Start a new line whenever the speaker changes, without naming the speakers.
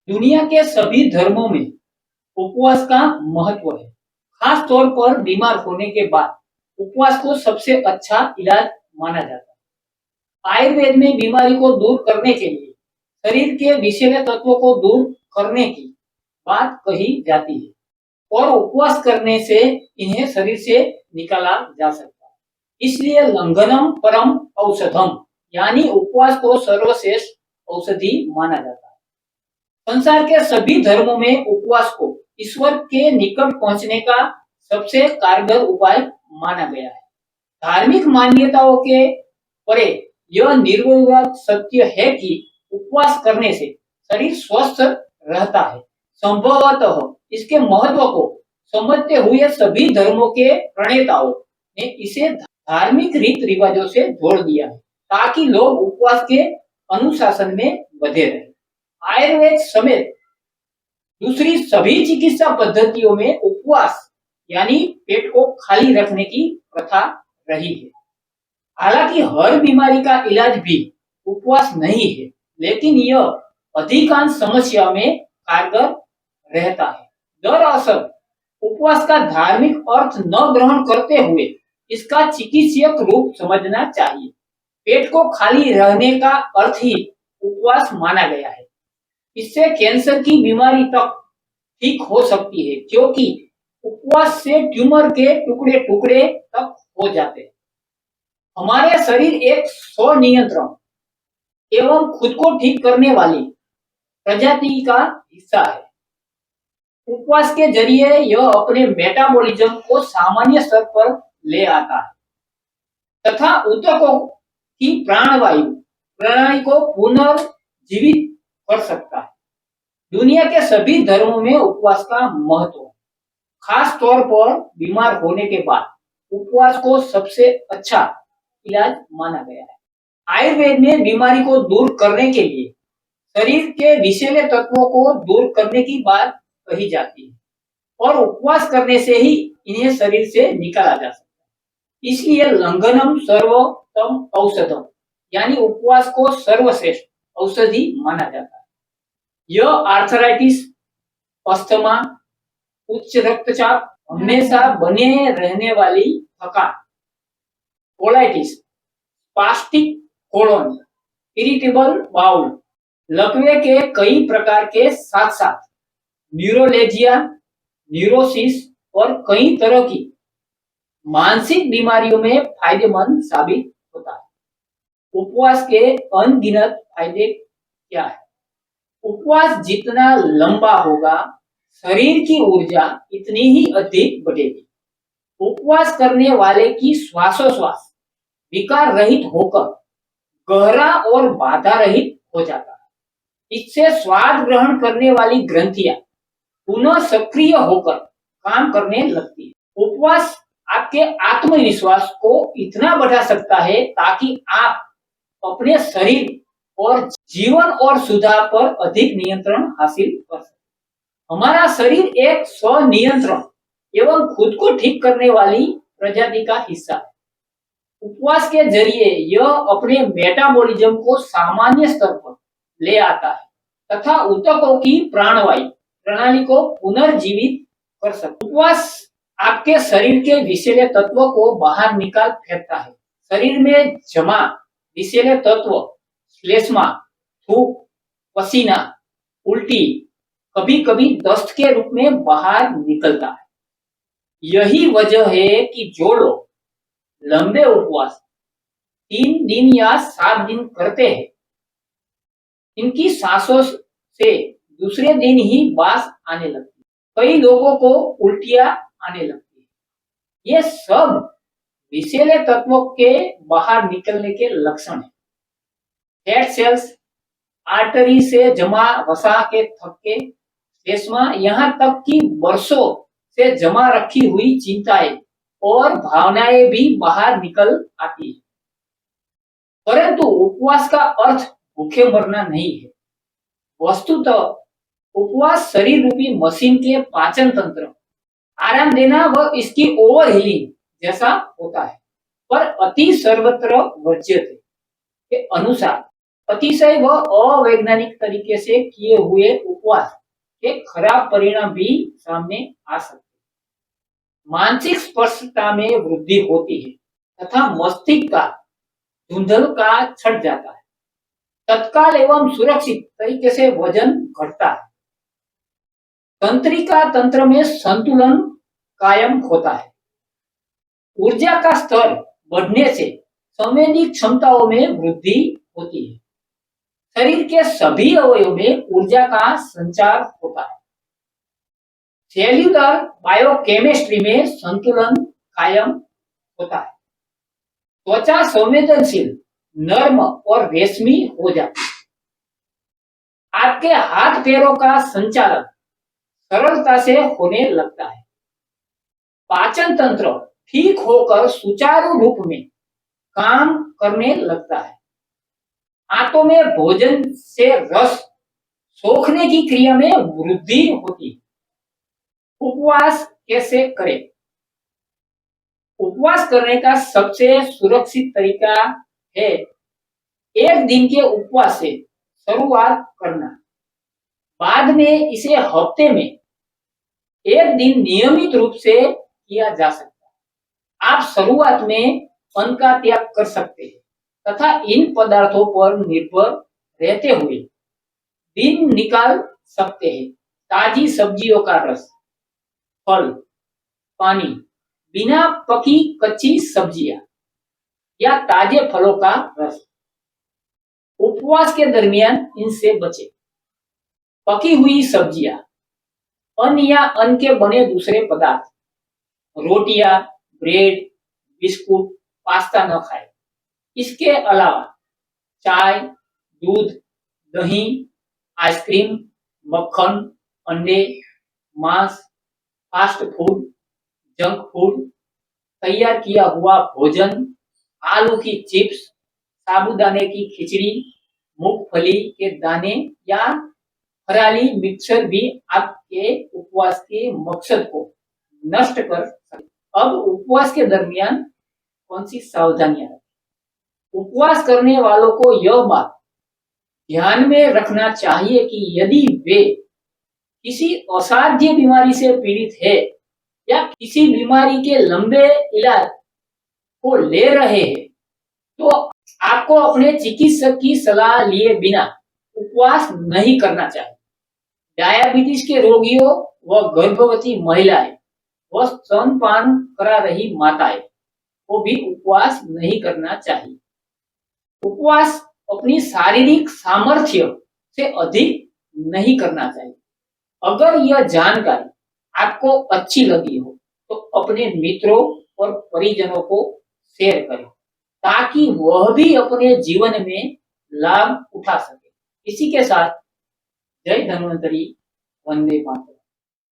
दुनिया के सभी धर्मों में उपवास का महत्व है। खास तौर पर बीमार होने के बाद उपवास को सबसे अच्छा इलाज माना जाता है। आयुर्वेद में बीमारी को दूर करने के लिए शरीर के विषैले तत्वों को दूर करने की बात कही जाती है और उपवास करने से इन्हें शरीर से निकाला जा सकता है। इसलिए लंघनम परम औषधम यानी उपवास को सर्वश्रेष्ठ औषधि माना जाता है। संसार के सभी धर्मों में उपवास को ईश्वर के निकट पहुंचने का सबसे कारगर उपाय माना गया है। धार्मिक मान्यताओं के परे यह निर्विवाद सत्य है कि उपवास करने से शरीर स्वस्थ रहता है। संभवतः इसके महत्व को समझते हुए सभी धर्मों के प्रणेताओं ने इसे धार्मिक रीत रिवाजों से जोड़ दिया है ताकि लोग उपवास के अनुशासन में बधे रहे। आयुर्वेद समेत दूसरी सभी चिकित्सा पद्धतियों में उपवास यानी पेट को खाली रखने की प्रथा रही है। हालांकि हर बीमारी का इलाज भी उपवास नहीं है, लेकिन यह अधिकांश समस्या में कारगर रहता है। दरअसल उपवास का धार्मिक अर्थ न ग्रहण करते हुए इसका चिकित्सक रूप समझना चाहिए। पेट को खाली रहने का अर्थ ही उपवास माना गया है। इससे कैंसर की बीमारी तक ठीक हो सकती है, क्योंकि उपवास से ट्यूमर के टुकड़े टुकड़े तक हो जाते हैं। हमारे शरीर एक स्वनियंत्रण एवं खुद को ठीक करने वाली प्रजाति का हिस्सा है। उपवास के जरिए यह अपने मेटाबॉलिज्म को सामान्य स्तर पर ले आता है तथा ऊतकों की प्राणवायु प्रणाली को पुनर्जीवित कर सकता है। दुनिया के सभी धर्मों में उपवास का महत्व, खास तौर पर बीमार होने के बाद उपवास को सबसे अच्छा इलाज माना गया है। आयुर्वेद में बीमारी को दूर करने के लिए शरीर के विषैले तत्वों को दूर करने की बात कही जाती है और उपवास करने से ही इन्हें शरीर से निकाला जा सकता है। इसलिए लंघनम सर्वोत्तम औषधम यानी उपवास को सर्वश्रेष्ठ औषधि माना जाता है। यह आर्थराइटिस, अस्थमा, उच्च रक्तचाप, हमेशा बने रहने वाली थकान, colitis, spastic colon, irritable bowel, लकवे के कई प्रकार के साथ साथ न्यूरोलेजिया, न्यूरोसिस और कई तरह की मानसिक बीमारियों में फायदेमंद साबित होता है। उपवास के अनगिनत फायदे क्या है? उपवास जितना लंबा होगा, शरीर की ऊर्जा इतनी ही अधिक बढ़ेगी। उपवास करने वाले की श्वासोश्वास विकार रहित होकर गहरा और बाधा रहित हो जाता है। इससे स्वाद ग्रहण करने वाली ग्रंथियां पुनः सक्रिय होकर काम करने लगती है। उपवास आपके आत्मविश्वास को इतना बढ़ा सकता है ताकि आप अपने शरीर और जीवन और सुधार पर अधिक नियंत्रण हासिल कर सके। हमारा शरीर एक स्वनियंत्रण एवं खुद को ठीक करने वाली प्रजाति का हिस्सा है। उपवास के जरिए यह अपने मेटाबॉलिज्म को सामान्य स्तर पर ले आता है तथा ऊतकों की प्राणवायु प्रणाली को पुनर्जीवित कर सकता है। उपवास आपके शरीर के विषैले तत्वों को बाहर निकाल फेंकता है। शरीर में जमा विषैले तत्व श्लेष्मा, थूक, पसीना, उल्टी, कभी कभी दस्त के रूप में बाहर निकलता है। यही वजह है कि जो लोग लंबे उपवास 3 दिन या 7 दिन करते हैं, इनकी सांसों से दूसरे दिन ही बास आने लगती है। कई लोगों को उल्टियां आने लगती है। ये सब विषैले तत्वों के बाहर निकलने के लक्षण हैं। फैट सेल्स, आर्टरी से जमा वसा के थक्के, श्लेष्मा, यहाँ तक कि वर्षों से जमा रखी हुई चिंताएं और भावनाएं भी बाहर निकल आती है। परंतु उपवास का अर्थ भूखे मरना नहीं है। वस्तुतः उपवास शरीर रूपी मशीन के पाचन तंत्र आराम देना व इसकी ओवर हीलिंग जैसा होता है, पर अति सर्वत्र वर्ज्यते के अनुसार अतिशय व अवैज्ञानिक तरीके से किए हुए उपवास के खराब परिणाम भी सामने आ सकते हैं। मानसिक स्पष्टता में वृद्धि होती है तथा मस्तिष्क का धुंधल का छट जाता है। तत्काल एवं सुरक्षित तरीके से वजन घटता है। तंत्रिका तंत्र में संतुलन कायम होता है। ऊर्जा का स्तर बढ़ने से संवेदी क्षमताओं में वृद्धि होती है। शरीर के सभी अवयवों में ऊर्जा का संचार होता है। सेल्यूलर बायोकेमिस्ट्री में संतुलन कायम होता है। त्वचा संवेदनशील, नर्म और रेशमी हो जाती है। आपके हाथ पैरों का संचालन सरलता से होने लगता है। पाचन तंत्र ठीक होकर सुचारू रूप में काम करने लगता है। आंतों में भोजन से रस सोखने की क्रिया में वृद्धि होती है। उपवास कैसे करें? उपवास करने का सबसे सुरक्षित तरीका है 1 दिन के उपवास से शुरुआत करना। बाद में इसे हफ्ते में 1 दिन नियमित रूप से किया जा सकता है। आप शुरुआत में अन्न का त्याग कर सकते हैं तथा इन पदार्थों पर निर्भर रहते हुए दिन निकाल सकते हैं। ताजी सब्जियों का रस, फल, पानी, बिना पकी कच्ची सब्जियां या ताजे फलों का रस। उपवास के दरमियान इनसे बचें। पकी हुई सब्जियां, अन्न या अन्न के बने दूसरे पदार्थ, रोटियां, ब्रेड, बिस्कुट, पास्ता न खाएं। इसके अलावा चाय, दूध, दही, आइसक्रीम, मक्खन, अंडे, मांस, फास्ट फूड, जंक फूड, तैयार किया हुआ भोजन, आलू की चिप्स, साबूदाने की खिचड़ी, मूंगफली के दाने या हराली मिक्सर भी आपके उपवास के मकसद को नष्ट कर सकते। अब उपवास के दरमियान कौन सी सावधानियां रखें? उपवास करने वालों को यह बात ध्यान में रखना चाहिए कि यदि वे किसी असाध्य बीमारी से पीड़ित है या किसी बीमारी के लंबे इलाज को ले रहे हैं तो आपको अपने चिकित्सक की सलाह लिए बिना उपवास नहीं करना चाहिए। डायबिटीज के रोगियों व गर्भवती महिलाएं व स्तनपान करा रही माताएं को भी उपवास नहीं करना चाहिए। उपवास अपनी शारीरिक सामर्थ्य से अधिक नहीं करना चाहिए। अगर यह जानकारी आपको अच्छी लगी हो तो अपने मित्रों और परिजनों को शेयर करें ताकि वह भी अपने जीवन में लाभ उठा सके। इसी के साथ जय धन्वंतरी, वंदे मातरम।